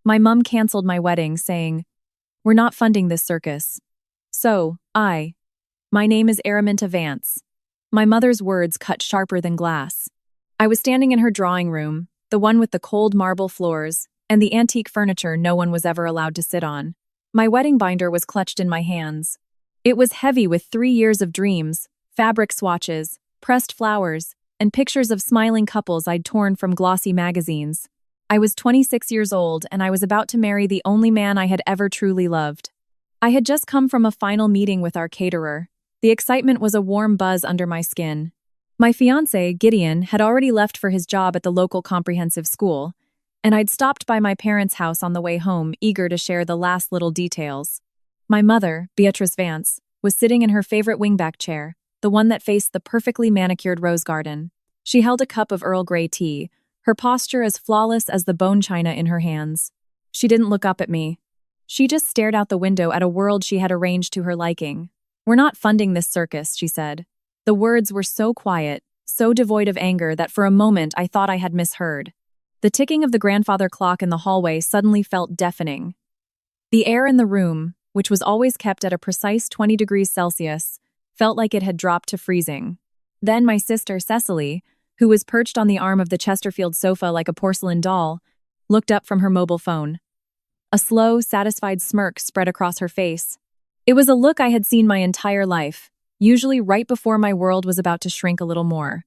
My mum canceled my wedding, saying, "We're not funding this circus." My name is Araminta Vance. My mother's words cut sharper than glass. I was standing in her drawing room, the one with the cold marble floors and the antique furniture no one was ever allowed to sit on. My wedding binder was clutched in my hands. It was heavy with 3 years of dreams, fabric swatches, pressed flowers, and pictures of smiling couples I'd torn from glossy magazines. I was 26 years old, and I was about to marry the only man I had ever truly loved. I had just come from a final meeting with our caterer. The excitement was a warm buzz under my skin. My fiancé, Gideon, had already left for his job at the local comprehensive school, and I'd stopped by my parents' house on the way home, eager to share the last little details. My mother, Beatrice Vance, was sitting in her favorite wingback chair, the one that faced the perfectly manicured rose garden. She held a cup of Earl Grey tea, her posture as flawless as the bone china in her hands. She didn't look up at me. She just stared out the window at a world she had arranged to her liking. "We're not funding this circus," she said. The words were so quiet, so devoid of anger that for a moment I thought I had misheard. The ticking of the grandfather clock in the hallway suddenly felt deafening. The air in the room, which was always kept at a precise 20 degrees Celsius, felt like it had dropped to freezing. Then my sister, Cecily, who was perched on the arm of the Chesterfield sofa like a porcelain doll, looked up from her mobile phone. A slow, satisfied smirk spread across her face. It was a look I had seen my entire life, usually right before my world was about to shrink a little more.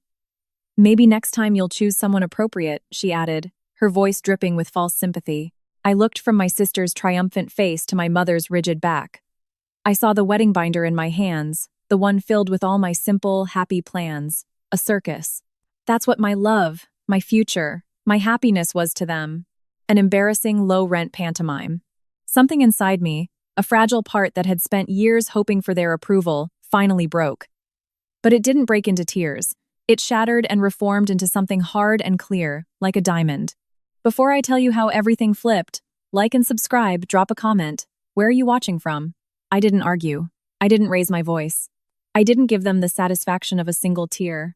"Maybe next time you'll choose someone appropriate," she added, her voice dripping with false sympathy. I looked from my sister's triumphant face to my mother's rigid back. I saw the wedding binder in my hands, the one filled with all my simple, happy plans. A circus. That's what my love, my future, my happiness was to them. An embarrassing, low-rent pantomime. Something inside me, a fragile part that had spent years hoping for their approval, finally broke. But it didn't break into tears. It shattered and reformed into something hard and clear, like a diamond. Before I tell you how everything flipped, like and subscribe, drop a comment. Where are you watching from? I didn't argue. I didn't raise my voice. I didn't give them the satisfaction of a single tear.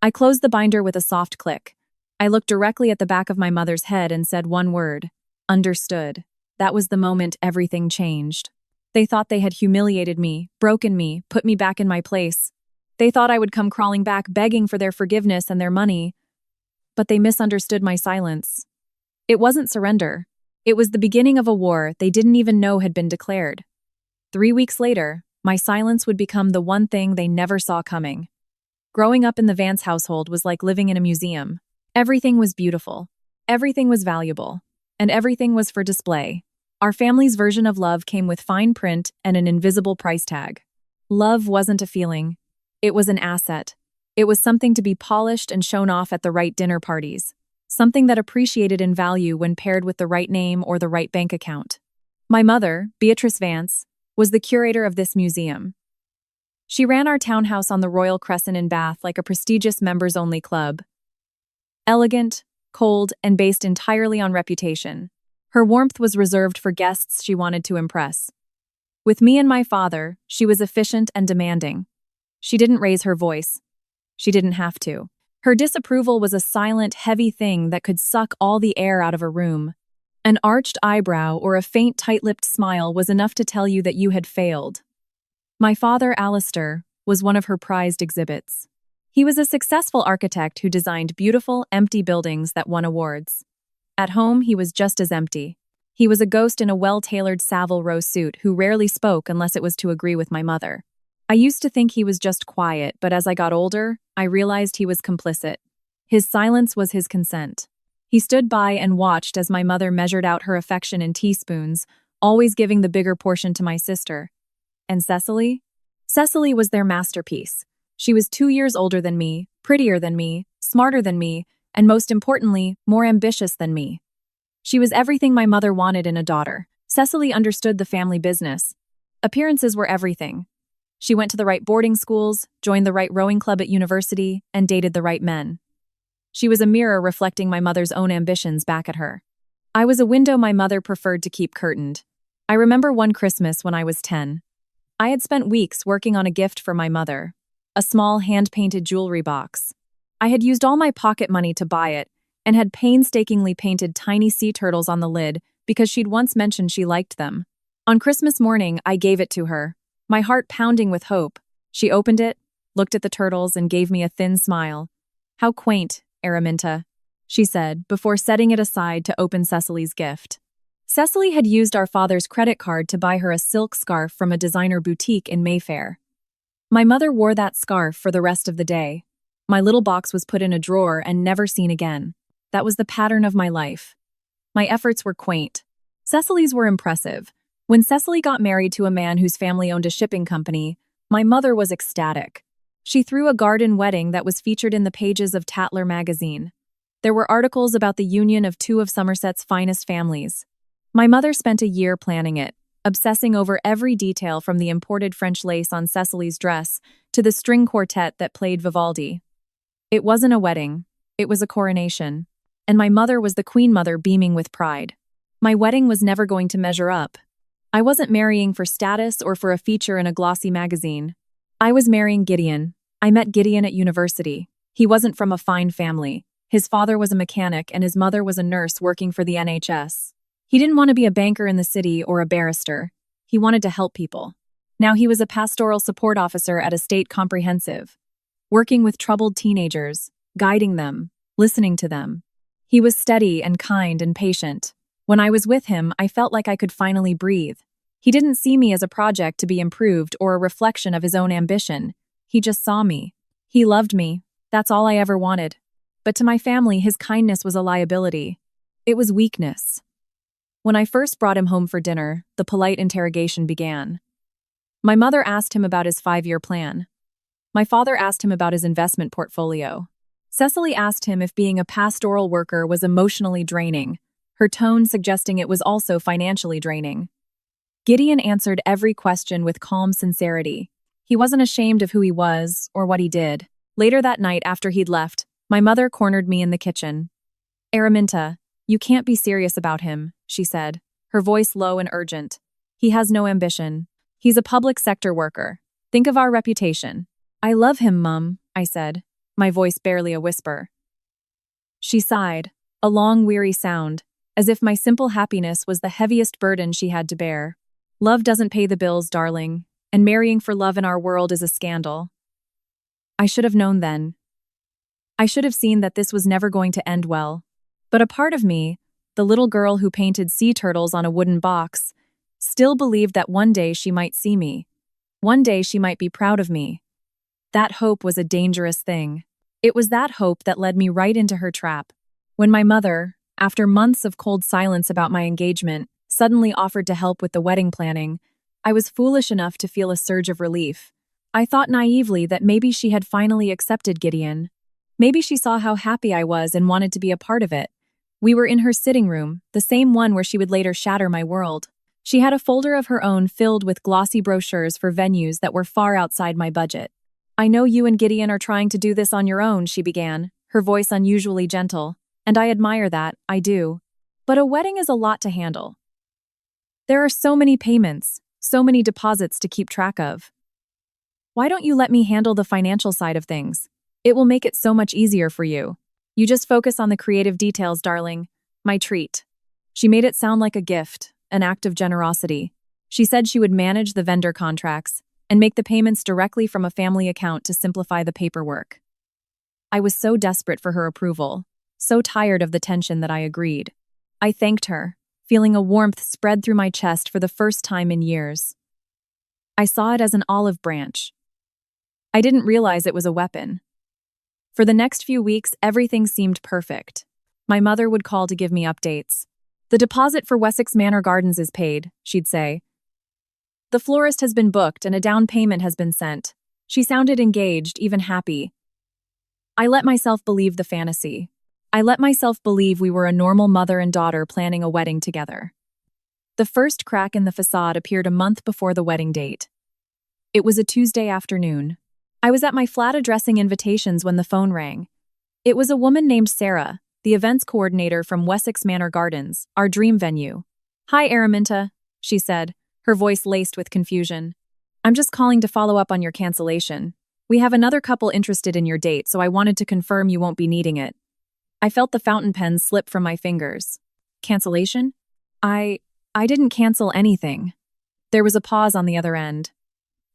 I closed the binder with a soft click. I looked directly at the back of my mother's head and said one word: understood. That was the moment everything changed. They thought they had humiliated me, broken me, put me back in my place. They thought I would come crawling back begging for their forgiveness and their money. But they misunderstood my silence. It wasn't surrender. It was the beginning of a war they didn't even know had been declared. 3 weeks later, my silence would become the one thing they never saw coming. Growing up in the Vance household was like living in a museum. Everything was beautiful. Everything was valuable. And everything was for display. Our family's version of love came with fine print and an invisible price tag. Love wasn't a feeling. It was an asset. It was something to be polished and shown off at the right dinner parties. Something that appreciated in value when paired with the right name or the right bank account. My mother, Beatrice Vance, was the curator of this museum. She ran our townhouse on the Royal Crescent in Bath like a prestigious members-only club. Elegant, cold, and based entirely on reputation. Her warmth was reserved for guests she wanted to impress. With me and my father, she was efficient and demanding. She didn't raise her voice. She didn't have to. Her disapproval was a silent, heavy thing that could suck all the air out of a room. An arched eyebrow or a faint, tight-lipped smile was enough to tell you that you had failed. My father, Alistair, was one of her prized exhibits. He was a successful architect who designed beautiful, empty buildings that won awards. At home, he was just as empty. He was a ghost in a well-tailored Savile Row suit who rarely spoke unless it was to agree with my mother. I used to think he was just quiet, but as I got older, I realized he was complicit. His silence was his consent. He stood by and watched as my mother measured out her affection in teaspoons, always giving the bigger portion to my sister. And Cecily? Cecily was their masterpiece. She was 2 years older than me, prettier than me, smarter than me, and most importantly, more ambitious than me. She was everything my mother wanted in a daughter. Cecily understood the family business. Appearances were everything. She went to the right boarding schools, joined the right rowing club at university, and dated the right men. She was a mirror reflecting my mother's own ambitions back at her. I was a window my mother preferred to keep curtained. I remember one Christmas when I was 10. I had spent weeks working on a gift for my mother, a small hand-painted jewelry box. I had used all my pocket money to buy it and had painstakingly painted tiny sea turtles on the lid because she'd once mentioned she liked them. On Christmas morning, I gave it to her, my heart pounding with hope. She opened it, looked at the turtles, and gave me a thin smile. "How quaint, Araminta," she said, before setting it aside to open Cecily's gift. Cecily had used our father's credit card to buy her a silk scarf from a designer boutique in Mayfair. My mother wore that scarf for the rest of the day. My little box was put in a drawer and never seen again. That was the pattern of my life. My efforts were quaint. Cecily's were impressive. When Cecily got married to a man whose family owned a shipping company, my mother was ecstatic. She threw a garden wedding that was featured in the pages of Tatler magazine. There were articles about the union of two of Somerset's finest families. My mother spent a year planning it, obsessing over every detail from the imported French lace on Cecily's dress to the string quartet that played Vivaldi. It wasn't a wedding, it was a coronation, and my mother was the queen mother beaming with pride. My wedding was never going to measure up. I wasn't marrying for status or for a feature in a glossy magazine. I was marrying Gideon. I met Gideon at university. He wasn't from a fine family. His father was a mechanic and his mother was a nurse working for the NHS. He didn't want to be a banker in the city or a barrister. He wanted to help people. Now he was a pastoral support officer at a state comprehensive, working with troubled teenagers, guiding them, listening to them. He was steady and kind and patient. When I was with him, I felt like I could finally breathe. He didn't see me as a project to be improved or a reflection of his own ambition. He just saw me. He loved me. That's all I ever wanted. But to my family, his kindness was a liability. It was weakness. When I first brought him home for dinner, the polite interrogation began. My mother asked him about his 5-year plan. My father asked him about his investment portfolio. Cecily asked him if being a pastoral worker was emotionally draining, her tone suggesting it was also financially draining. Gideon answered every question with calm sincerity. He wasn't ashamed of who he was or what he did. Later that night, after he'd left, my mother cornered me in the kitchen. "Araminta, you can't be serious about him," she said, her voice low and urgent. "He has no ambition. He's a public sector worker. Think of our reputation." "I love him, Mum," I said, my voice barely a whisper. She sighed, a long, weary sound, as if my simple happiness was the heaviest burden she had to bear. "Love doesn't pay the bills, darling, and marrying for love in our world is a scandal." I should have known then. I should have seen that this was never going to end well. But a part of me, the little girl who painted sea turtles on a wooden box, still believed that one day she might see me. One day she might be proud of me. That hope was a dangerous thing. It was that hope that led me right into her trap. When my mother, after months of cold silence about my engagement, suddenly offered to help with the wedding planning, I was foolish enough to feel a surge of relief. I thought naively that maybe she had finally accepted Gideon. Maybe she saw how happy I was and wanted to be a part of it. We were in her sitting room, the same one where she would later shatter my world. She had a folder of her own filled with glossy brochures for venues that were far outside my budget. "I know you and Gideon are trying to do this on your own," she began, her voice unusually gentle. "And I admire that, I do. But a wedding is a lot to handle. There are so many payments, so many deposits to keep track of. Why don't you let me handle the financial side of things? It will make it so much easier for you. You just focus on the creative details, darling. My treat." She made it sound like a gift, an act of generosity. She said she would manage the vendor contracts and make the payments directly from a family account to simplify the paperwork. I was so desperate for her approval, so tired of the tension that I agreed. I thanked her, feeling a warmth spread through my chest for the first time in years. I saw it as an olive branch. I didn't realize it was a weapon. For the next few weeks, everything seemed perfect. My mother would call to give me updates. "The deposit for Wessex Manor Gardens is paid," she'd say. "The florist has been booked and a down payment has been sent." She sounded engaged, even happy. I let myself believe the fantasy. I let myself believe we were a normal mother and daughter planning a wedding together. The first crack in the facade appeared a month before the wedding date. It was a Tuesday afternoon. I was at my flat addressing invitations when the phone rang. It was a woman named Sarah, the events coordinator from Wessex Manor Gardens, our dream venue. "Hi, Araminta," she said, her voice laced with confusion. "I'm just calling to follow up on your cancellation. We have another couple interested in your date, so I wanted to confirm you won't be needing it." I felt the fountain pen slip from my fingers. "Cancellation?" I didn't cancel anything. There was a pause on the other end.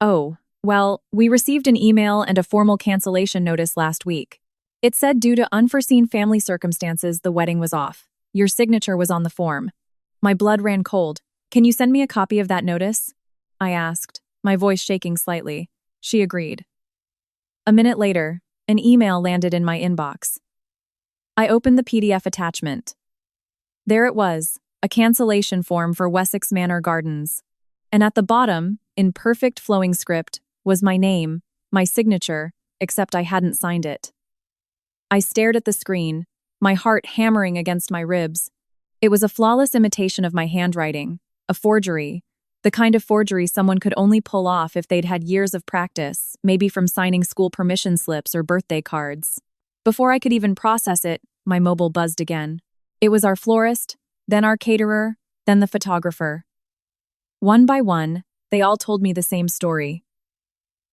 Oh, well, we received an email and a formal cancellation notice last week. It said due to unforeseen family circumstances, the wedding was off. Your signature was on the form. My blood ran cold. Can you send me a copy of that notice? I asked, my voice shaking slightly. She agreed. A minute later, an email landed in my inbox. I opened the PDF attachment. There it was, a cancellation form for Wessex Manor Gardens. And at the bottom, in perfect flowing script, was my name, my signature, except I hadn't signed it. I stared at the screen, my heart hammering against my ribs. It was a flawless imitation of my handwriting, a forgery, the kind of forgery someone could only pull off if they'd had years of practice, maybe from signing school permission slips or birthday cards. Before I could even process it, my mobile buzzed again. It was our florist, then our caterer, then the photographer. One by one, they all told me the same story.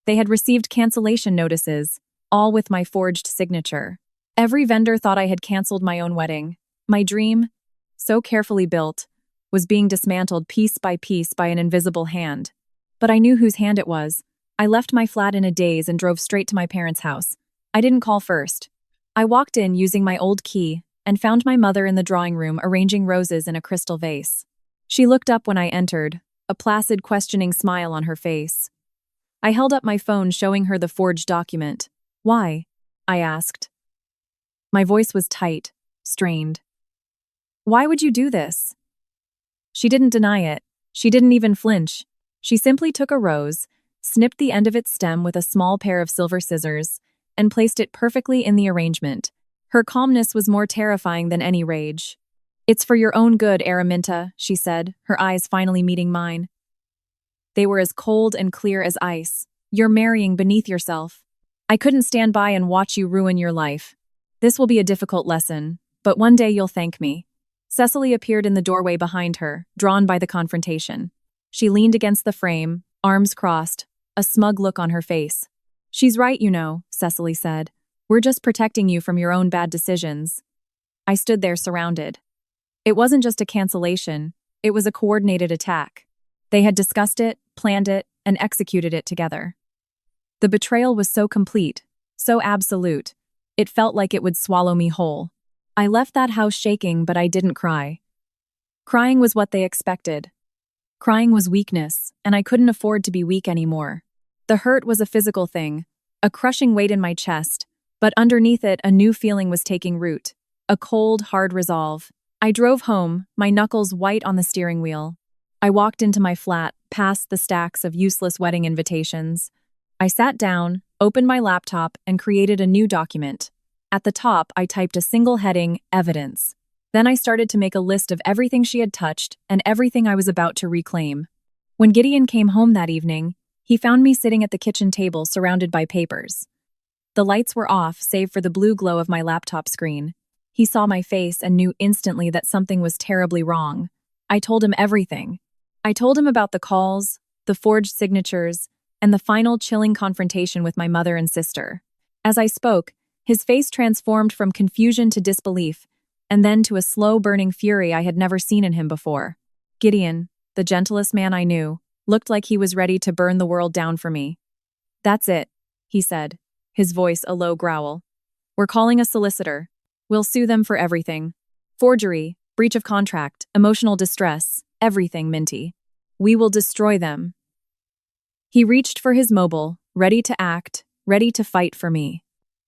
They had received cancellation notices, all with my forged signature. Every vendor thought I had canceled my own wedding. My dream, so carefully built, was being dismantled piece by an invisible hand. But I knew whose hand it was. I left my flat in a daze and drove straight to my parents' house. I didn't call first. I walked in using my old key and found my mother in the drawing room arranging roses in a crystal vase. She looked up when I entered, a placid, questioning smile on her face. I held up my phone showing her the forged document. Why? I asked. My voice was tight, strained. Why would you do this? She didn't deny it. She didn't even flinch. She simply took a rose, snipped the end of its stem with a small pair of silver scissors, and placed it perfectly in the arrangement. Her calmness was more terrifying than any rage. It's for your own good, Araminta, she said, her eyes finally meeting mine. They were as cold and clear as ice. You're marrying beneath yourself. I couldn't stand by and watch you ruin your life. This will be a difficult lesson, but one day you'll thank me. Cecily appeared in the doorway behind her, drawn by the confrontation. She leaned against the frame, arms crossed, a smug look on her face. She's right, you know, Cecily said. We're just protecting you from your own bad decisions. I stood there surrounded. It wasn't just a cancellation, it was a coordinated attack. They had discussed it, planned it, and executed it together. The betrayal was so complete, so absolute. It felt like it would swallow me whole. I left that house shaking, but I didn't cry. Crying was what they expected. Crying was weakness, and I couldn't afford to be weak anymore. The hurt was a physical thing, a crushing weight in my chest, but underneath it a new feeling was taking root, a cold, hard resolve. I drove home, my knuckles white on the steering wheel. I walked into my flat, past the stacks of useless wedding invitations. I sat down, opened my laptop, and created a new document. At the top, I typed a single heading, Evidence. Then I started to make a list of everything she had touched and everything I was about to reclaim. When Gideon came home that evening, he found me sitting at the kitchen table surrounded by papers. The lights were off, save for the blue glow of my laptop screen. He saw my face and knew instantly that something was terribly wrong. I told him everything. I told him about the calls, the forged signatures, and the final chilling confrontation with my mother and sister. As I spoke, his face transformed from confusion to disbelief, and then to a slow-burning fury I had never seen in him before. Gideon, the gentlest man I knew, looked like he was ready to burn the world down for me. That's it, he said, his voice a low growl. We're calling a solicitor. We'll sue them for everything. Forgery, breach of contract, emotional distress, everything, Minty. We will destroy them. He reached for his mobile, ready to act, ready to fight for me.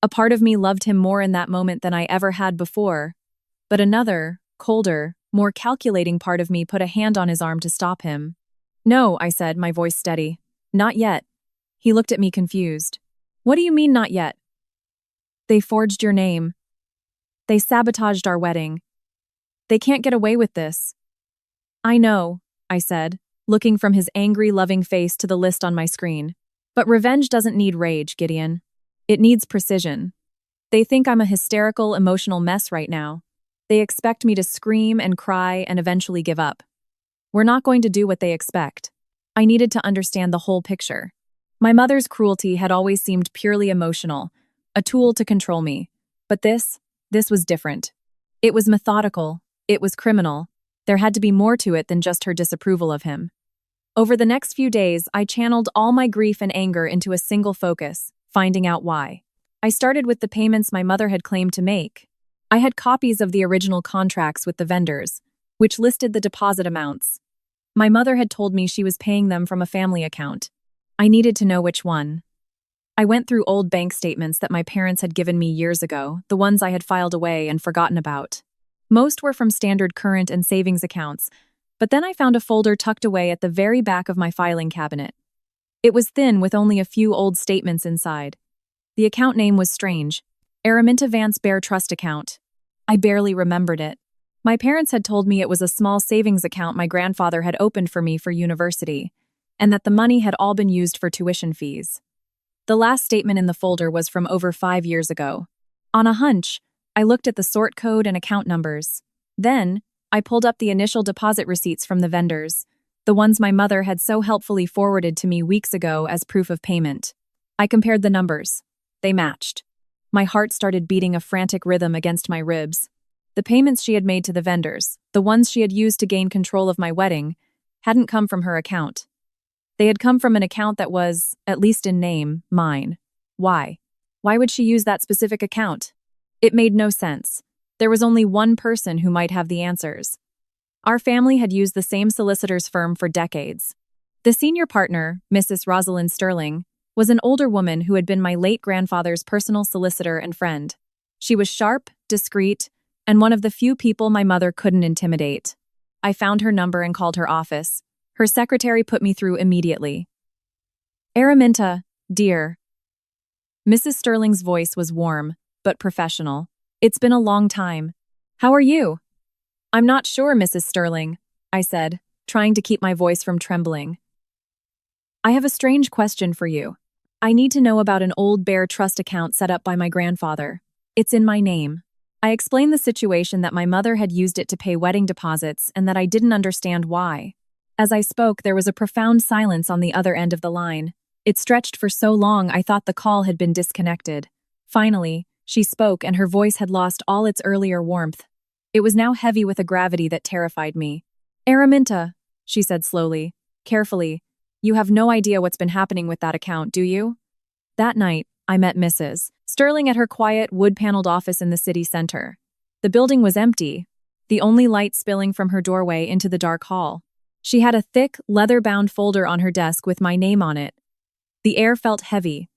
A part of me loved him more in that moment than I ever had before, but another, colder, more calculating part of me put a hand on his arm to stop him. No, I said, my voice steady. Not yet. He looked at me confused. What do you mean not yet? They forged your name. They sabotaged our wedding. They can't get away with this. I know, I said, looking from his angry, loving face to the list on my screen. But revenge doesn't need rage, Gideon. It needs precision. They think I'm a hysterical, emotional mess right now. They expect me to scream and cry and eventually give up. We're not going to do what they expect. I needed to understand the whole picture. My mother's cruelty had always seemed purely emotional, a tool to control me. But this was different. It was methodical. It was criminal. There had to be more to it than just her disapproval of him. Over the next few days, I channeled all my grief and anger into a single focus, finding out why. I started with the payments my mother had claimed to make. I had copies of the original contracts with the vendors, which listed the deposit amounts. My mother had told me she was paying them from a family account. I needed to know which one. I went through old bank statements that my parents had given me years ago, the ones I had filed away and forgotten about. Most were from standard current and savings accounts, but then I found a folder tucked away at the very back of my filing cabinet. It was thin with only a few old statements inside. The account name was strange. Araminta Vance Bear Trust Account. I barely remembered it. My parents had told me it was a small savings account my grandfather had opened for me for university, and that the money had all been used for tuition fees. The last statement in the folder was from over 5 years ago. On a hunch, I looked at the sort code and account numbers. Then, I pulled up the initial deposit receipts from the vendors, the ones my mother had so helpfully forwarded to me weeks ago as proof of payment. I compared the numbers. They matched. My heart started beating a frantic rhythm against my ribs. The payments she had made to the vendors, the ones she had used to gain control of my wedding, hadn't come from her account. They had come from an account that was, at least in name, mine. Why? Why would she use that specific account? It made no sense. There was only one person who might have the answers. Our family had used the same solicitor's firm for decades. The senior partner, Mrs. Rosalind Sterling, was an older woman who had been my late grandfather's personal solicitor and friend. She was sharp, discreet, and one of the few people my mother couldn't intimidate. I found her number and called her office. Her secretary put me through immediately. Araminta, dear. Mrs. Sterling's voice was warm, but professional. It's been a long time. How are you? I'm not sure, Mrs. Sterling, I said, trying to keep my voice from trembling. I have a strange question for you. I need to know about an old bear trust account set up by my grandfather. It's in my name. I explained the situation that my mother had used it to pay wedding deposits and that I didn't understand why. As I spoke, there was a profound silence on the other end of the line. It stretched for so long I thought the call had been disconnected. Finally, she spoke and her voice had lost all its earlier warmth. It was now heavy with a gravity that terrified me. Araminta, she said slowly, carefully, you have no idea what's been happening with that account, do you? That night, I met Mrs. Sterling at her quiet, wood-paneled office in the city center. The building was empty, the only light spilling from her doorway into the dark hall. She had a thick, leather-bound folder on her desk with my name on it. The air felt heavy,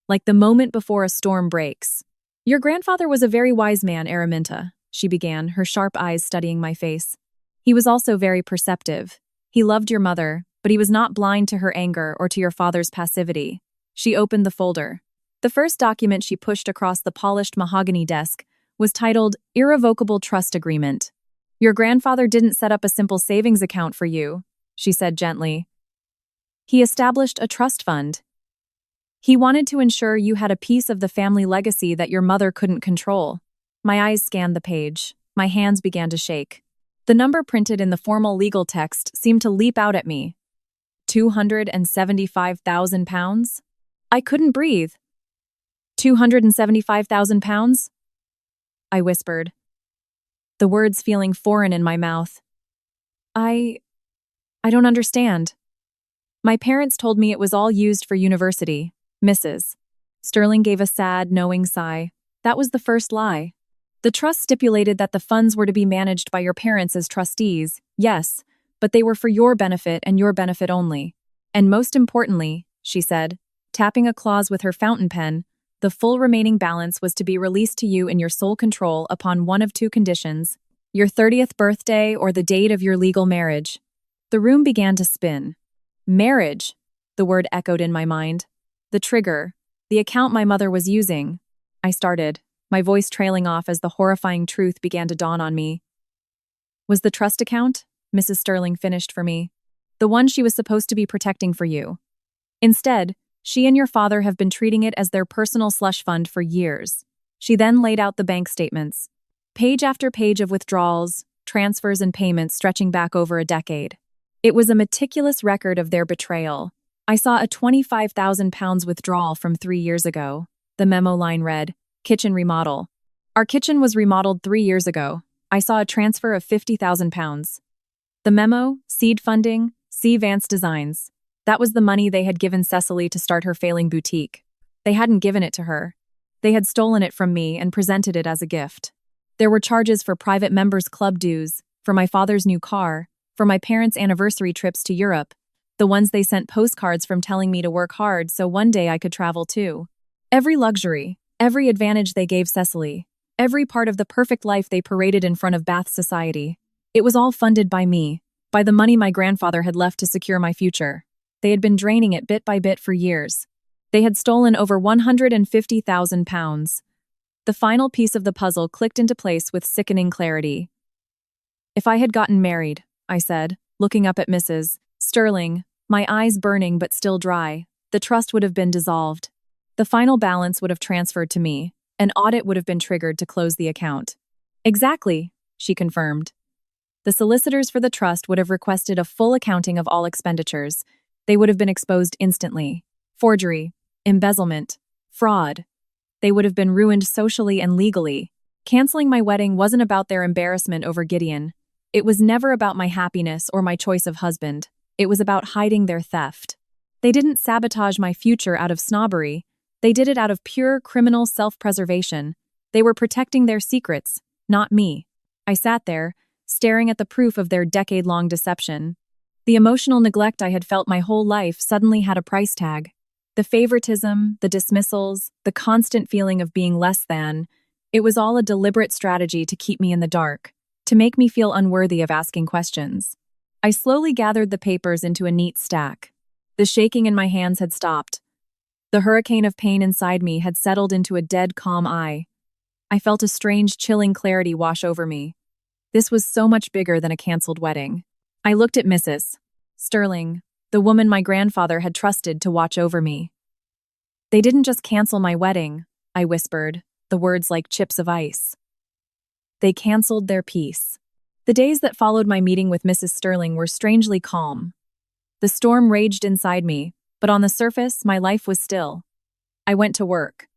like the moment before a storm breaks. Your grandfather was a very wise man, Araminta, she began, her sharp eyes studying my face. He was also very perceptive. He loved your mother, but he was not blind to her anger or to your father's passivity. She opened the folder. The first document she pushed across the polished mahogany desk was titled Irrevocable Trust Agreement. Your grandfather didn't set up a simple savings account for you, she said gently. He established a trust fund. He wanted to ensure you had a piece of the family legacy that your mother couldn't control. My eyes scanned the page. My hands began to shake. The number printed in the formal legal text seemed to leap out at me. £275,000? I couldn't breathe. £275,000? I whispered, the words feeling foreign in my mouth. I don't understand. My parents told me it was all used for university. Mrs. Sterling gave a sad, knowing sigh. That was the first lie. The trust stipulated that the funds were to be managed by your parents as trustees, yes, but they were for your benefit and your benefit only. And most importantly, she said, tapping a clause with her fountain pen, the full remaining balance was to be released to you in your sole control upon one of two conditions, your 30th birthday or the date of your legal marriage. The room began to spin. Marriage, the word echoed in my mind. The trigger, the account my mother was using. I started, my voice trailing off as the horrifying truth began to dawn on me. Was the trust account? Mrs. Sterling finished for me. The one she was supposed to be protecting for you. Instead, she and your father have been treating it as their personal slush fund for years. She then laid out the bank statements. Page after page of withdrawals, transfers and payments stretching back over a decade. It was a meticulous record of their betrayal. I saw a £25,000 withdrawal from 3 years ago. The memo line read, kitchen remodel. Our kitchen was remodeled 3 years ago. I saw a transfer of £50,000. The memo, seed funding, C. Vance Designs. That was the money they had given Cecily to start her failing boutique. They hadn't given it to her. They had stolen it from me and presented it as a gift. There were charges for private members' club dues, for my father's new car, for my parents' anniversary trips to Europe, the ones they sent postcards from telling me to work hard so one day I could travel too. Every luxury, every advantage they gave Cecily, every part of the perfect life they paraded in front of Bath society. It was all funded by me, by the money my grandfather had left to secure my future. They had been draining it bit by bit for years. They had stolen over £150,000. The final piece of the puzzle clicked into place with sickening clarity. If I had gotten married, I said, looking up at Mrs. Sterling, my eyes burning but still dry, the trust would have been dissolved. The final balance would have transferred to me. An audit would have been triggered to close the account. Exactly, she confirmed. The solicitors for the trust would have requested a full accounting of all expenditures. They would have been exposed instantly. Forgery, embezzlement, fraud. They would have been ruined socially and legally. Canceling my wedding wasn't about their embarrassment over Gideon. It was never about my happiness or my choice of husband. It was about hiding their theft. They didn't sabotage my future out of snobbery. They did it out of pure criminal self-preservation. They were protecting their secrets, not me. I sat there, staring at the proof of their decade-long deception. The emotional neglect I had felt my whole life suddenly had a price tag. The favoritism, the dismissals, the constant feeling of being less than, it was all a deliberate strategy to keep me in the dark, to make me feel unworthy of asking questions. I slowly gathered the papers into a neat stack. The shaking in my hands had stopped. The hurricane of pain inside me had settled into a dead calm eye. I felt a strange, chilling clarity wash over me. This was so much bigger than a canceled wedding. I looked at Mrs. Sterling, the woman my grandfather had trusted to watch over me. They didn't just cancel my wedding, I whispered, the words like chips of ice. They canceled their peace. The days that followed my meeting with Mrs. Sterling were strangely calm. The storm raged inside me, but on the surface, my life was still. I went to work.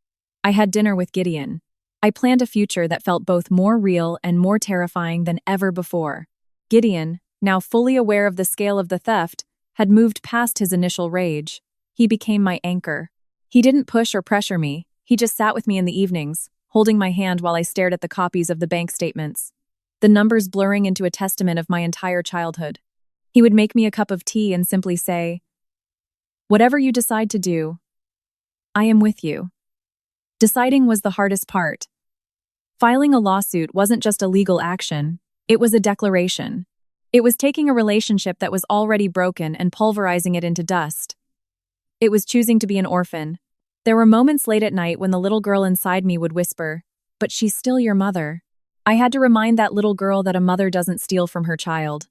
I had dinner with Gideon. I planned a future that felt both more real and more terrifying than ever before. Gideon, now fully aware of the scale of the theft, had moved past his initial rage. He became my anchor. He didn't push or pressure me. He just sat with me in the evenings, holding my hand while I stared at the copies of the bank statements, the numbers blurring into a testament of my entire childhood. He would make me a cup of tea and simply say, "Whatever you decide to do, I am with you." Deciding was the hardest part. Filing a lawsuit wasn't just a legal action, it was a declaration. It was taking a relationship that was already broken and pulverizing it into dust. It was choosing to be an orphan. There were moments late at night when the little girl inside me would whisper, "But she's still your mother." I had to remind that little girl that a mother doesn't steal from her child.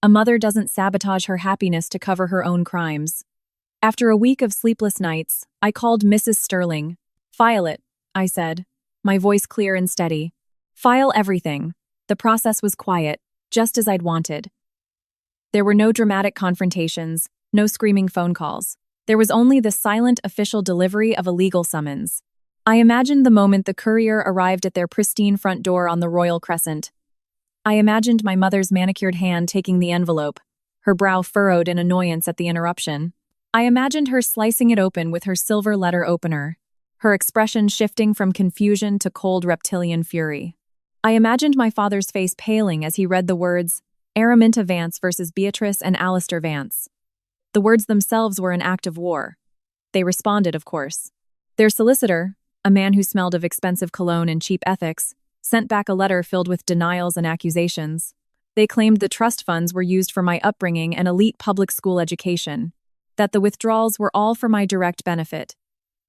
A mother doesn't sabotage her happiness to cover her own crimes. After a week of sleepless nights, I called Mrs. Sterling. "File it," I said, my voice clear and steady. "File everything." The process was quiet, just as I'd wanted. There were no dramatic confrontations, no screaming phone calls. There was only the silent official delivery of a legal summons. I imagined the moment the courier arrived at their pristine front door on the Royal Crescent. I imagined my mother's manicured hand taking the envelope, her brow furrowed in annoyance at the interruption. I imagined her slicing it open with her silver letter opener, her expression shifting from confusion to cold reptilian fury. I imagined my father's face paling as he read the words, Araminta Vance versus Beatrice and Alistair Vance. The words themselves were an act of war. They responded, of course. Their solicitor, a man who smelled of expensive cologne and cheap ethics, sent back a letter filled with denials and accusations. They claimed the trust funds were used for my upbringing and elite public school education, that the withdrawals were all for my direct benefit.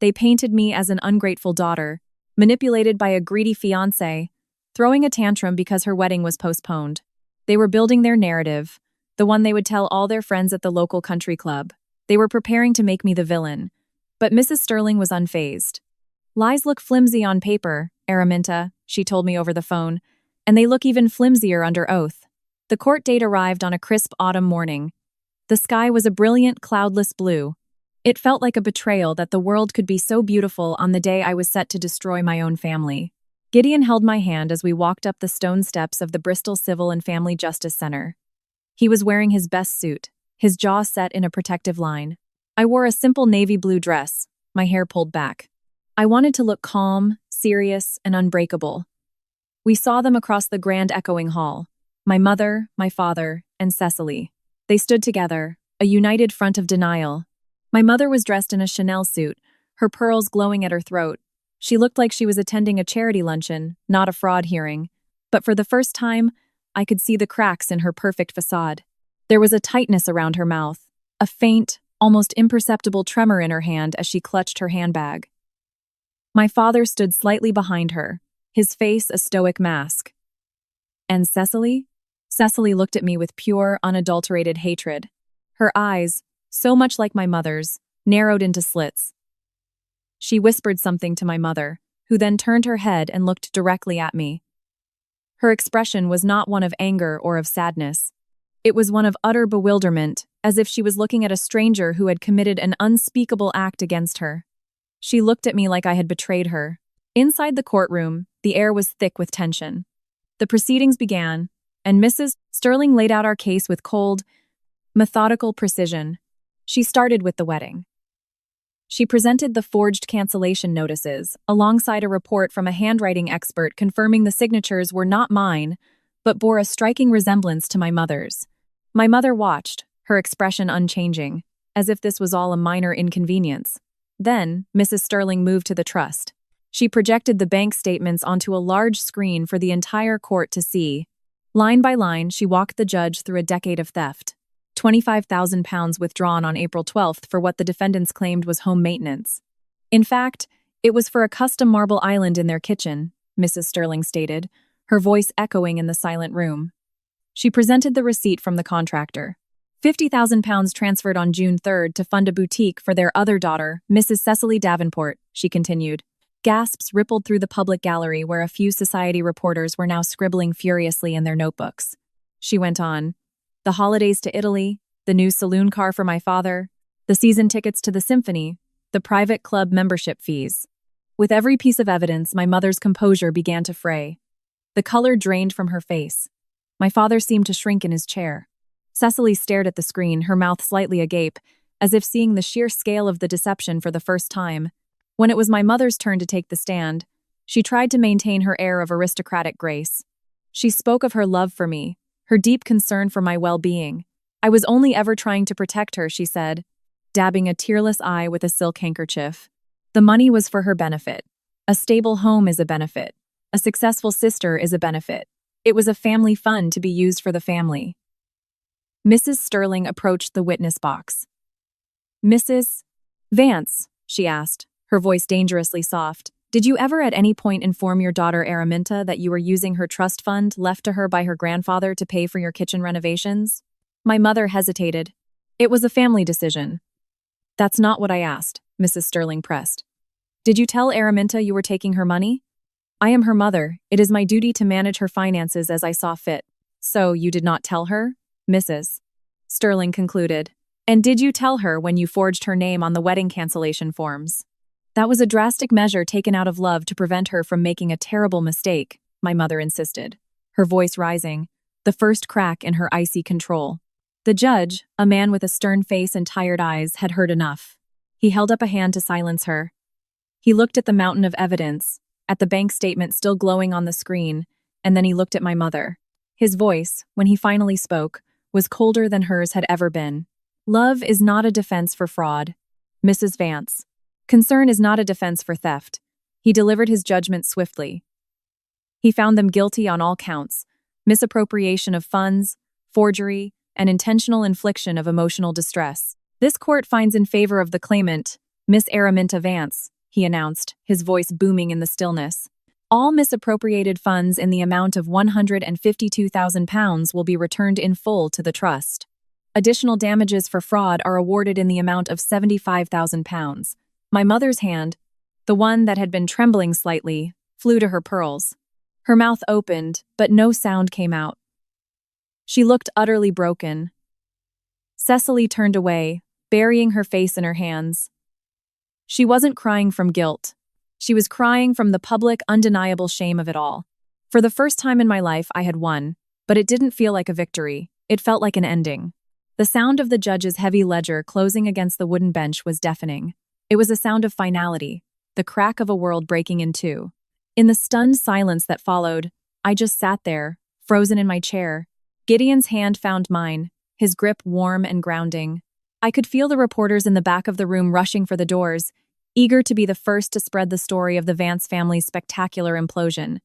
They painted me as an ungrateful daughter, manipulated by a greedy fiancé, throwing a tantrum because her wedding was postponed. They were building their narrative, the one they would tell all their friends at the local country club. They were preparing to make me the villain. But Mrs. Sterling was unfazed. "Lies look flimsy on paper, Araminta," she told me over the phone, "and they look even flimsier under oath." The court date arrived on a crisp autumn morning. The sky was a brilliant, cloudless blue. It felt like a betrayal that the world could be so beautiful on the day I was set to destroy my own family. Gideon held my hand as we walked up the stone steps of the Bristol Civil and Family Justice Center. He was wearing his best suit, his jaw set in a protective line. I wore a simple navy blue dress, my hair pulled back. I wanted to look calm, serious, and unbreakable. We saw them across the grand echoing hall. My mother, my father, and Cecily. They stood together, a united front of denial. My mother was dressed in a Chanel suit, her pearls glowing at her throat. She looked like she was attending a charity luncheon, not a fraud hearing. But for the first time, I could see the cracks in her perfect facade. There was a tightness around her mouth, a faint, almost imperceptible tremor in her hand as she clutched her handbag. My father stood slightly behind her, his face a stoic mask. And Cecily? Cecily looked at me with pure, unadulterated hatred. Her eyes, so much like my mother's, narrowed into slits. She whispered something to my mother, who then turned her head and looked directly at me. Her expression was not one of anger or of sadness. It was one of utter bewilderment, as if she was looking at a stranger who had committed an unspeakable act against her. She looked at me like I had betrayed her. Inside the courtroom, the air was thick with tension. The proceedings began, and Mrs. Sterling laid out our case with cold, methodical precision. She started with the wedding. She presented the forged cancellation notices, alongside a report from a handwriting expert confirming the signatures were not mine, but bore a striking resemblance to my mother's. My mother watched, her expression unchanging, as if this was all a minor inconvenience. Then, Mrs. Sterling moved to the trust. She projected the bank statements onto a large screen for the entire court to see. Line by line, she walked the judge through a decade of theft. £25,000 withdrawn on April 12th for what the defendants claimed was home maintenance. In fact, it was for a custom marble island in their kitchen, Mrs. Sterling stated, her voice echoing in the silent room. She presented the receipt from the contractor. £50,000 transferred on June 3rd to fund a boutique for their other daughter, Mrs. Cecily Davenport, she continued. Gasps rippled through the public gallery where a few society reporters were now scribbling furiously in their notebooks. She went on. The holidays to Italy, the new saloon car for my father, the season tickets to the symphony, the private club membership fees. With every piece of evidence, my mother's composure began to fray. The color drained from her face. My father seemed to shrink in his chair. Cecily stared at the screen, her mouth slightly agape, as if seeing the sheer scale of the deception for the first time. When it was my mother's turn to take the stand, she tried to maintain her air of aristocratic grace. She spoke of her love for me, her deep concern for my well-being. I was only ever trying to protect her, she said, dabbing a tearless eye with a silk handkerchief. The money was for her benefit. A stable home is a benefit. A successful sister is a benefit. It was a family fund to be used for the family. Mrs. Sterling approached the witness box. Mrs. Vance, she asked, her voice dangerously soft, did you ever at any point inform your daughter Araminta that you were using her trust fund left to her by her grandfather to pay for your kitchen renovations? My mother hesitated. It was a family decision. That's not what I asked, Mrs. Sterling pressed. Did you tell Araminta you were taking her money? I am her mother. It is my duty to manage her finances as I saw fit. So you did not tell her? Mrs. Sterling concluded. And did you tell her when you forged her name on the wedding cancellation forms? That was a drastic measure taken out of love to prevent her from making a terrible mistake, my mother insisted, her voice rising, the first crack in her icy control. The judge, a man with a stern face and tired eyes, had heard enough. He held up a hand to silence her. He looked at the mountain of evidence, at the bank statement still glowing on the screen, and then he looked at my mother. His voice, when he finally spoke, was colder than hers had ever been. Love is not a defense for fraud. Mrs. Vance. Concern is not a defense for theft. He delivered his judgment swiftly. He found them guilty on all counts: misappropriation of funds, forgery, and intentional infliction of emotional distress. This court finds in favor of the claimant, Miss Araminta Vance, he announced, his voice booming in the stillness. All misappropriated funds in the amount of £152,000 will be returned in full to the trust. Additional damages for fraud are awarded in the amount of £75,000. My mother's hand, the one that had been trembling slightly, flew to her pearls. Her mouth opened, but no sound came out. She looked utterly broken. Cecily turned away, burying her face in her hands. She wasn't crying from guilt. She was crying from the public, undeniable shame of it all. For the first time in my life, I had won, but it didn't feel like a victory. It felt like an ending. The sound of the judge's heavy ledger closing against the wooden bench was deafening. It was a sound of finality, the crack of a world breaking in two. In the stunned silence that followed, I just sat there, frozen in my chair. Gideon's hand found mine, his grip warm and grounding. I could feel the reporters in the back of the room rushing for the doors, eager to be the first to spread the story of the Vance family's spectacular implosion.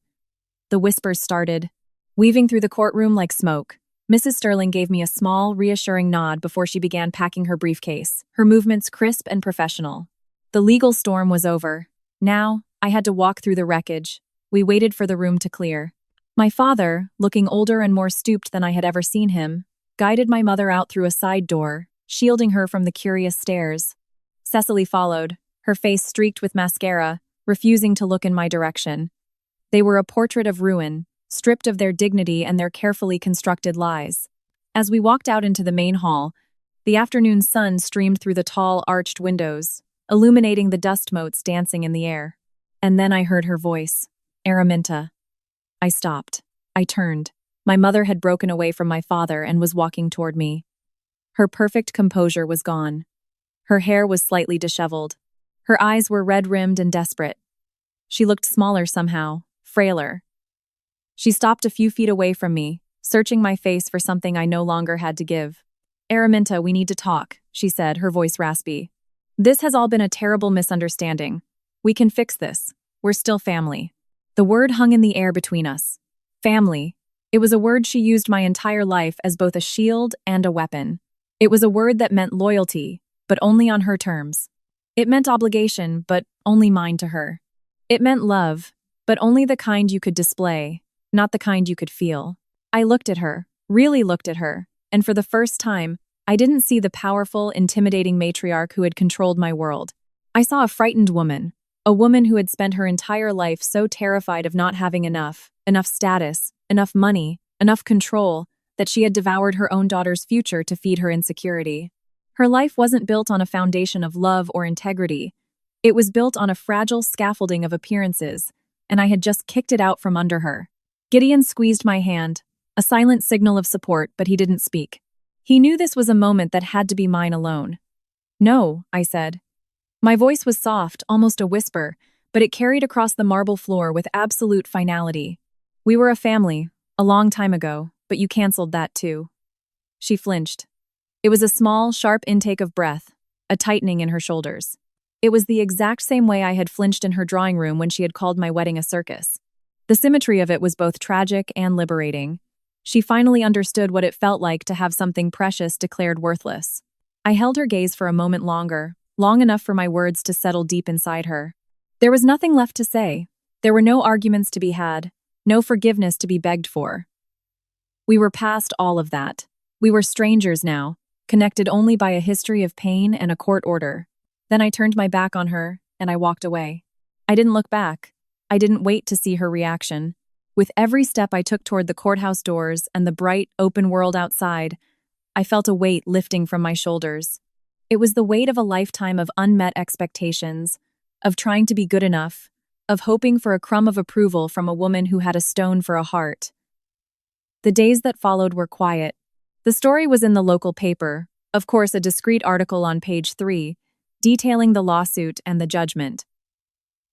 The whispers started, weaving through the courtroom like smoke. Mrs. Sterling gave me a small, reassuring nod before she began packing her briefcase, her movements crisp and professional. The legal storm was over. Now, I had to walk through the wreckage. We waited for the room to clear. My father, looking older and more stooped than I had ever seen him, guided my mother out through a side door, shielding her from the curious stares. Cecily followed, her face streaked with mascara, refusing to look in my direction. They were a portrait of ruin, stripped of their dignity and their carefully constructed lies. As we walked out into the main hall, the afternoon sun streamed through the tall, arched windows, illuminating the dust motes dancing in the air. And then I heard her voice, Araminta. I stopped. I turned. My mother had broken away from my father and was walking toward me. Her perfect composure was gone. Her hair was slightly disheveled. Her eyes were red-rimmed and desperate. She looked smaller somehow, frailer. She stopped a few feet away from me, searching my face for something I no longer had to give. Araminta, we need to talk, she said, her voice raspy. This has all been a terrible misunderstanding. We can fix this. We're still family. The word hung in the air between us. Family. It was a word she used my entire life as both a shield and a weapon. It was a word that meant loyalty, but only on her terms. It meant obligation, but only mine to her. It meant love, but only the kind you could display, not the kind you could feel. I looked at her, really looked at her, and for the first time, I didn't see the powerful, intimidating matriarch who had controlled my world. I saw a frightened woman, a woman who had spent her entire life so terrified of not having enough status, enough money, enough control, that she had devoured her own daughter's future to feed her insecurity. Her life wasn't built on a foundation of love or integrity. It was built on a fragile scaffolding of appearances, and I had just kicked it out from under her. Gideon squeezed my hand, a silent signal of support, but he didn't speak. He knew this was a moment that had to be mine alone. No, I said. My voice was soft, almost a whisper, but it carried across the marble floor with absolute finality. We were a family, a long time ago, but you canceled that too. She flinched. It was a small, sharp intake of breath, a tightening in her shoulders. It was the exact same way I had flinched in her drawing room when she had called my wedding a circus. The symmetry of it was both tragic and liberating. She finally understood what it felt like to have something precious declared worthless. I held her gaze for a moment longer, long enough for my words to settle deep inside her. There was nothing left to say. There were no arguments to be had, no forgiveness to be begged for. We were past all of that. We were strangers now, connected only by a history of pain and a court order. Then I turned my back on her, and I walked away. I didn't look back. I didn't wait to see her reaction. With every step I took toward the courthouse doors and the bright, open world outside, I felt a weight lifting from my shoulders. It was the weight of a lifetime of unmet expectations, of trying to be good enough, of hoping for a crumb of approval from a woman who had a stone for a heart. The days that followed were quiet. The story was in the local paper, of course a discreet article on page 3, detailing the lawsuit and the judgment.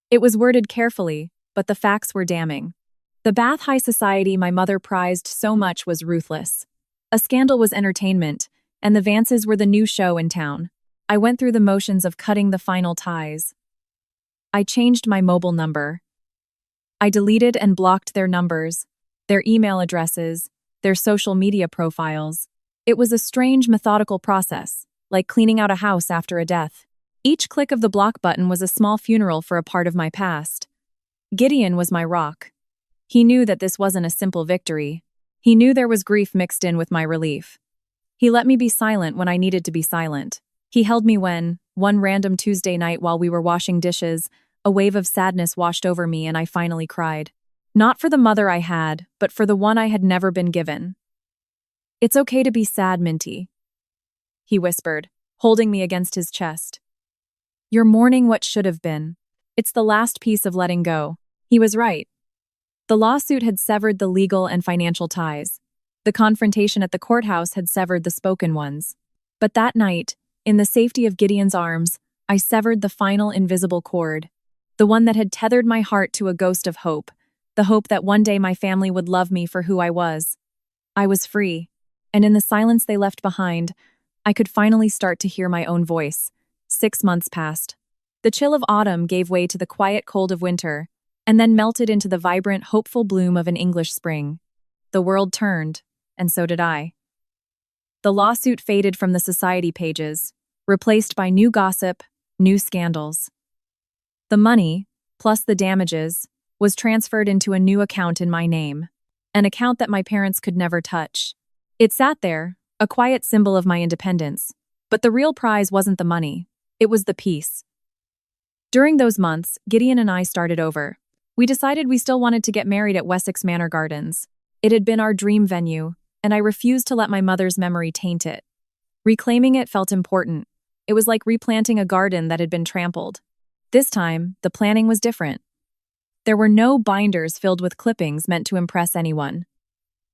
It was worded carefully, but the facts were damning. The Bath High Society my mother prized so much was ruthless. A scandal was entertainment, and the Vances were the new show in town. I went through the motions of cutting the final ties. I changed my mobile number. I deleted and blocked their numbers, their email addresses, their social media profiles. It was a strange, methodical process, like cleaning out a house after a death. Each click of the block button was a small funeral for a part of my past. Gideon was my rock. He knew that this wasn't a simple victory. He knew there was grief mixed in with my relief. He let me be silent when I needed to be silent. He held me when, one random Tuesday night while we were washing dishes, a wave of sadness washed over me and I finally cried. Not for the mother I had, but for the one I had never been given. "It's okay to be sad, Minty," he whispered, holding me against his chest. "You're mourning what should have been. It's the last piece of letting go." He was right. The lawsuit had severed the legal and financial ties. The confrontation at the courthouse had severed the spoken ones. But that night, in the safety of Gideon's arms, I severed the final invisible cord, the one that had tethered my heart to a ghost of hope, the hope that one day my family would love me for who I was. I was free, and in the silence they left behind, I could finally start to hear my own voice. 6 months passed. The chill of autumn gave way to the quiet cold of winter, and then melted into the vibrant, hopeful bloom of an English spring. The world turned, and so did I. The lawsuit faded from the society pages, replaced by new gossip, new scandals. The money, plus the damages, was transferred into a new account in my name, an account that my parents could never touch. It sat there, a quiet symbol of my independence, but the real prize wasn't the money, it was the peace. During those months, Gideon and I started over. We decided we still wanted to get married at Wessex Manor Gardens. It had been our dream venue, and I refused to let my mother's memory taint it. Reclaiming it felt important. It was like replanting a garden that had been trampled. This time, the planning was different. There were no binders filled with clippings meant to impress anyone.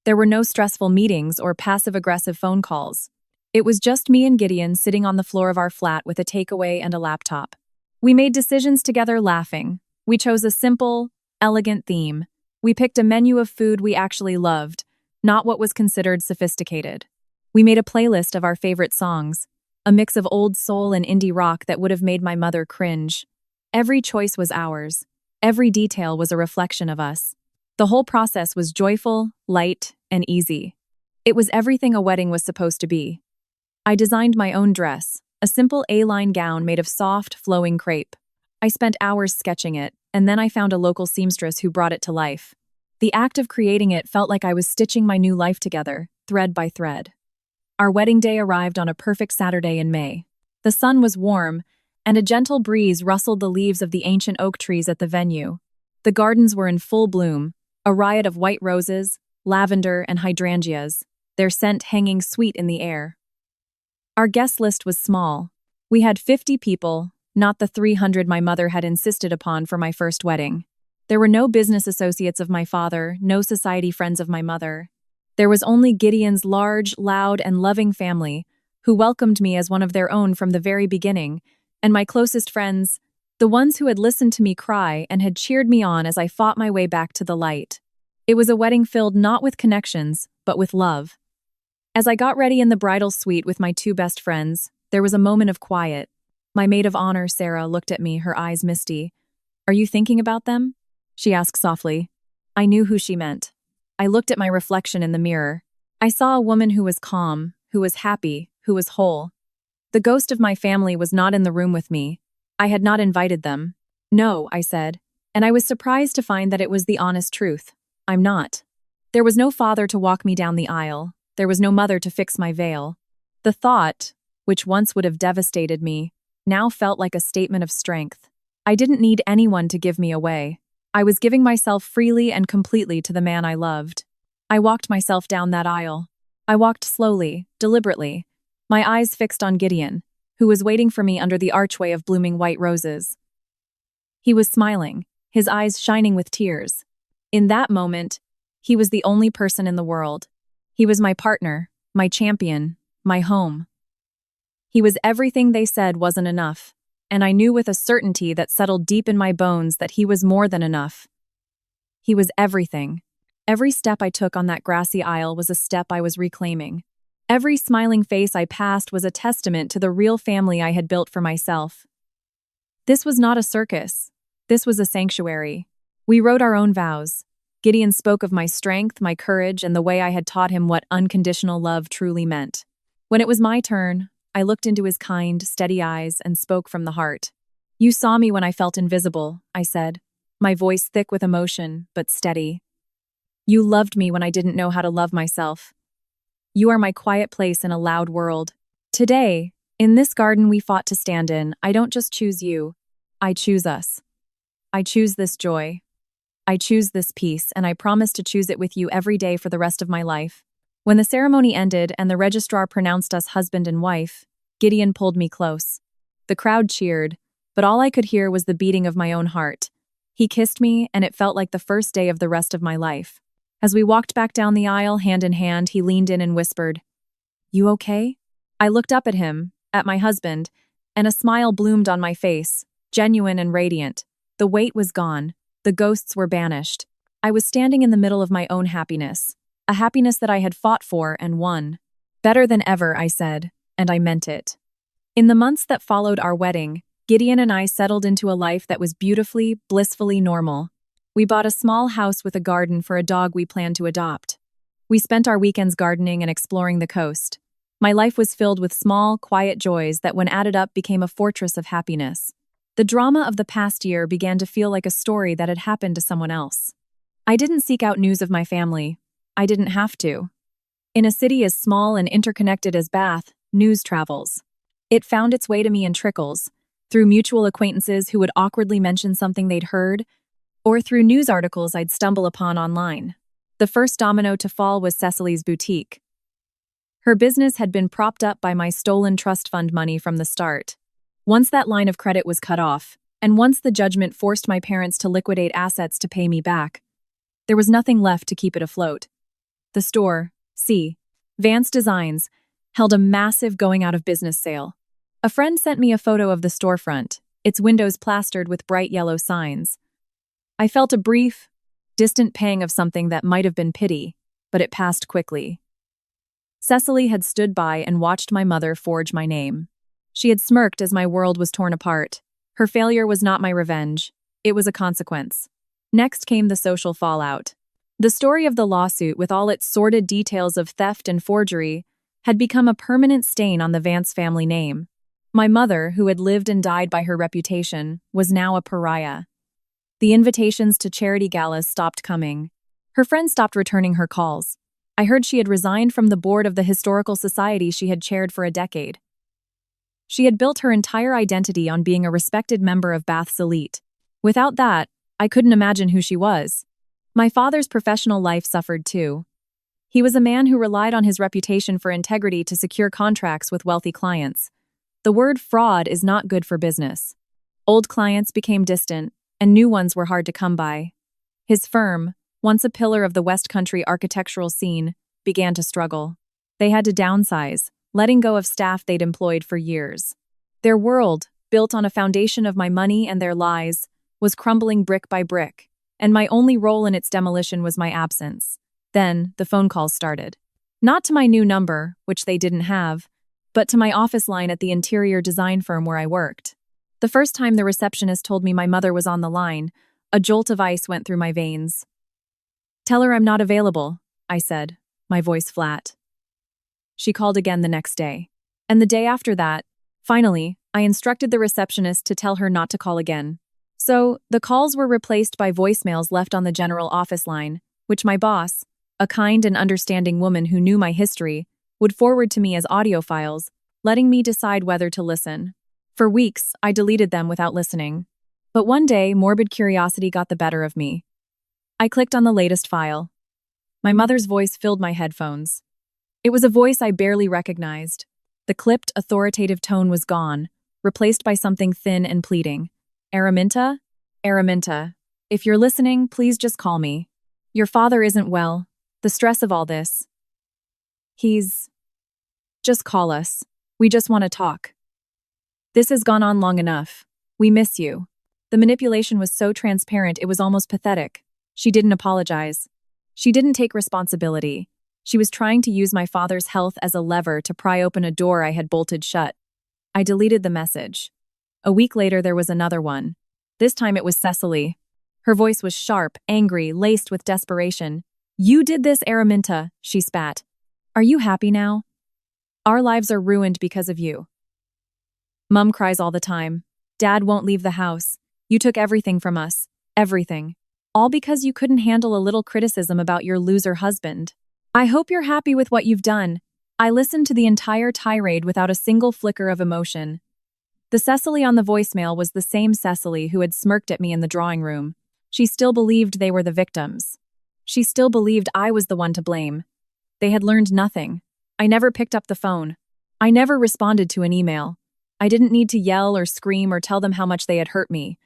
There were no stressful meetings or passive-aggressive phone calls. It was just me and Gideon sitting on the floor of our flat with a takeaway and a laptop. We made decisions together laughing. We chose a simple, elegant theme. We picked a menu of food we actually loved, not what was considered sophisticated. We made a playlist of our favorite songs, a mix of old soul and indie rock that would have made my mother cringe. Every choice was ours. Every detail was a reflection of us. The whole process was joyful, light, and easy. It was everything a wedding was supposed to be. I designed my own dress, a simple A-line gown made of soft, flowing crepe. I spent hours sketching it, and then I found a local seamstress who brought it to life. The act of creating it felt like I was stitching my new life together, thread by thread. Our wedding day arrived on a perfect Saturday in May. The sun was warm, and a gentle breeze rustled the leaves of the ancient oak trees at the venue. The gardens were in full bloom, a riot of white roses, lavender, and hydrangeas, their scent hanging sweet in the air. Our guest list was small. We had 50 people, not the 300 my mother had insisted upon for my first wedding. There were no business associates of my father, no society friends of my mother. There was only Gideon's large, loud, and loving family, who welcomed me as one of their own from the very beginning, and my closest friends, the ones who had listened to me cry and had cheered me on as I fought my way back to the light. It was a wedding filled not with connections, but with love. As I got ready in the bridal suite with my 2 best friends, there was a moment of quiet. My maid of honor, Sarah, looked at me, her eyes misty. "Are you thinking about them?" she asked softly. I knew who she meant. I looked at my reflection in the mirror. I saw a woman who was calm, who was happy, who was whole. The ghost of my family was not in the room with me. I had not invited them. "No," I said, and I was surprised to find that it was the honest truth. "I'm not." There was no father to walk me down the aisle. There was no mother to fix my veil. The thought, which once would have devastated me, now felt like a statement of strength. I didn't need anyone to give me away. I was giving myself freely and completely to the man I loved. I walked myself down that aisle. I walked slowly, deliberately, my eyes fixed on Gideon, who was waiting for me under the archway of blooming white roses. He was smiling, his eyes shining with tears. In that moment, he was the only person in the world. He was my partner, my champion, my home. He was everything they said wasn't enough, and I knew with a certainty that settled deep in my bones that he was more than enough. He was everything. Every step I took on that grassy aisle was a step I was reclaiming. Every smiling face I passed was a testament to the real family I had built for myself. This was not a circus. This was a sanctuary. We wrote our own vows. Gideon spoke of my strength, my courage, and the way I had taught him what unconditional love truly meant. When it was my turn, I looked into his kind, steady eyes and spoke from the heart. "You saw me when I felt invisible," I said, my voice thick with emotion, but steady. "You loved me when I didn't know how to love myself. You are my quiet place in a loud world. Today, in this garden we fought to stand in, I don't just choose you, I choose us. I choose this joy. I choose this peace, and I promise to choose it with you every day for the rest of my life." When the ceremony ended and the registrar pronounced us husband and wife, Gideon pulled me close. The crowd cheered, but all I could hear was the beating of my own heart. He kissed me, and it felt like the first day of the rest of my life. As we walked back down the aisle, hand in hand, he leaned in and whispered, "You okay?" I looked up at him, at my husband, and a smile bloomed on my face, genuine and radiant. The weight was gone. The ghosts were banished. I was standing in the middle of my own happiness, a happiness that I had fought for and won. "Better than ever," I said, and I meant it. In the months that followed our wedding, Gideon and I settled into a life that was beautifully, blissfully normal. We bought a small house with a garden for a dog we planned to adopt. We spent our weekends gardening and exploring the coast. My life was filled with small, quiet joys that, when added up, became a fortress of happiness. The drama of the past year began to feel like a story that had happened to someone else. I didn't seek out news of my family. I didn't have to. In a city as small and interconnected as Bath, news travels. It found its way to me in trickles, through mutual acquaintances who would awkwardly mention something they'd heard, or through news articles I'd stumble upon online. The first domino to fall was Cecily's boutique. Her business had been propped up by my stolen trust fund money from the start. Once that line of credit was cut off, and once the judgment forced my parents to liquidate assets to pay me back, there was nothing left to keep it afloat. The store, Vance Designs, held a massive going-out-of-business sale. A friend sent me a photo of the storefront, its windows plastered with bright yellow signs. I felt a brief, distant pang of something that might have been pity, but it passed quickly. Cecily had stood by and watched my mother forge my name. She had smirked as my world was torn apart. Her failure was not my revenge. It was a consequence. Next came the social fallout. The story of the lawsuit, with all its sordid details of theft and forgery, had become a permanent stain on the Vance family name. My mother, who had lived and died by her reputation, was now a pariah. The invitations to charity galas stopped coming. Her friends stopped returning her calls. I heard she had resigned from the board of the historical society she had chaired for a decade. She had built her entire identity on being a respected member of Bath's elite. Without that, I couldn't imagine who she was. My father's professional life suffered too. He was a man who relied on his reputation for integrity to secure contracts with wealthy clients. The word fraud is not good for business. Old clients became distant, and new ones were hard to come by. His firm, once a pillar of the West Country architectural scene, began to struggle. They had to downsize, letting go of staff they'd employed for years. Their world, built on a foundation of my money and their lies, was crumbling brick by brick, and my only role in its demolition was my absence. Then, the phone calls started. Not to my new number, which they didn't have, but to my office line at the interior design firm where I worked. The first time the receptionist told me my mother was on the line, a jolt of ice went through my veins. "Tell her I'm not available," I said, my voice flat. She called again the next day. And the day after that, finally, I instructed the receptionist to tell her not to call again. So, the calls were replaced by voicemails left on the general office line, which my boss, a kind and understanding woman who knew my history, would forward to me as audio files, letting me decide whether to listen. For weeks, I deleted them without listening. But one day, morbid curiosity got the better of me. I clicked on the latest file. My mother's voice filled my headphones. It was a voice I barely recognized. The clipped, authoritative tone was gone, replaced by something thin and pleading. "Araminta? Araminta, if you're listening, please just call me. Your father isn't well. The stress of all this. Just call us. We just want to talk. This has gone on long enough. We miss you." The manipulation was so transparent it was almost pathetic. She didn't apologize. She didn't take responsibility. She was trying to use my father's health as a lever to pry open a door I had bolted shut. I deleted the message. A week later, there was another one. This time it was Cecily. Her voice was sharp, angry, laced with desperation. "You did this, Araminta," she spat. "Are you happy now? Our lives are ruined because of you. Mum cries all the time. Dad won't leave the house. You took everything from us. Everything. All because you couldn't handle a little criticism about your loser husband. I hope you're happy with what you've done." I listened to the entire tirade without a single flicker of emotion. The Cecily on the voicemail was the same Cecily who had smirked at me in the drawing room. She still believed they were the victims. She still believed I was the one to blame. They had learned nothing. I never picked up the phone. I never responded to an email. I didn't need to yell or scream or tell them how much they had hurt me.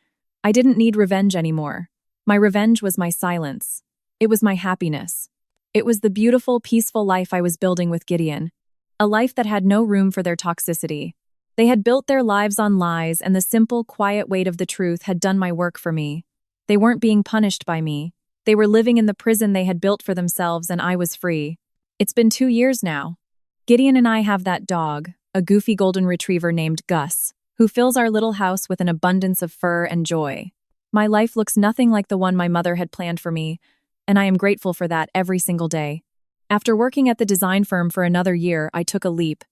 I didn't need revenge anymore. My revenge was my silence. It was my happiness. It was the beautiful, peaceful life I was building with Gideon. A life that had no room for their toxicity. They had built their lives on lies, and the simple, quiet weight of the truth had done my work for me. They weren't being punished by me. They were living in the prison they had built for themselves, and I was free. It's been 2 years now. Gideon and I have that dog, a goofy golden retriever named Gus, who fills our little house with an abundance of fur and joy. My life looks nothing like the one my mother had planned for me, and I am grateful for that every single day. After working at the design firm for another year, I took a leap.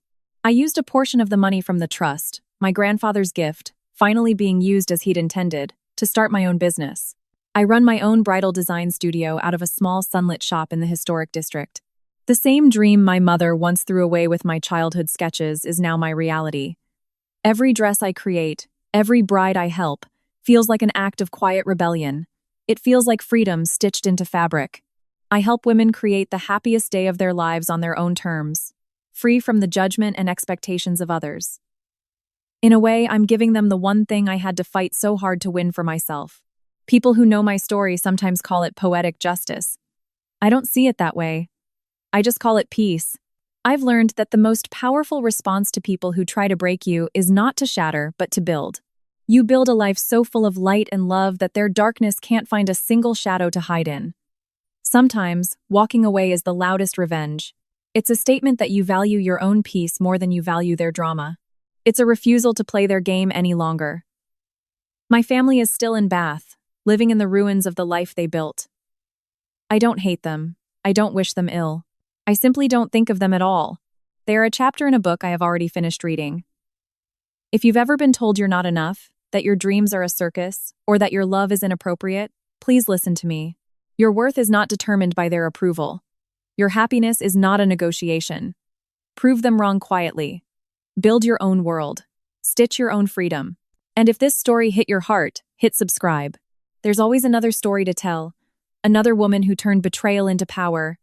I used a portion of the money from the trust, my grandfather's gift, finally being used as he'd intended, to start my own business. I run my own bridal design studio out of a small sunlit shop in the historic district. The same dream my mother once threw away with my childhood sketches is now my reality. Every dress I create, every bride I help, feels like an act of quiet rebellion. It feels like freedom stitched into fabric. I help women create the happiest day of their lives on their own terms, free from the judgment and expectations of others. In a way, I'm giving them the one thing I had to fight so hard to win for myself. People who know my story sometimes call it poetic justice. I don't see it that way. I just call it peace. I've learned that the most powerful response to people who try to break you is not to shatter, but to build. You build a life so full of light and love that their darkness can't find a single shadow to hide in. Sometimes, walking away is the loudest revenge. It's a statement that you value your own peace more than you value their drama. It's a refusal to play their game any longer. My family is still in Bath, living in the ruins of the life they built. I don't hate them. I don't wish them ill. I simply don't think of them at all. They are a chapter in a book I have already finished reading. If you've ever been told you're not enough, that your dreams are a circus, or that your love is inappropriate, please listen to me. Your worth is not determined by their approval. Your happiness is not a negotiation. Prove them wrong quietly. Build your own world. Stitch your own freedom. And if this story hit your heart, hit subscribe. There's always another story to tell. Another woman who turned betrayal into power,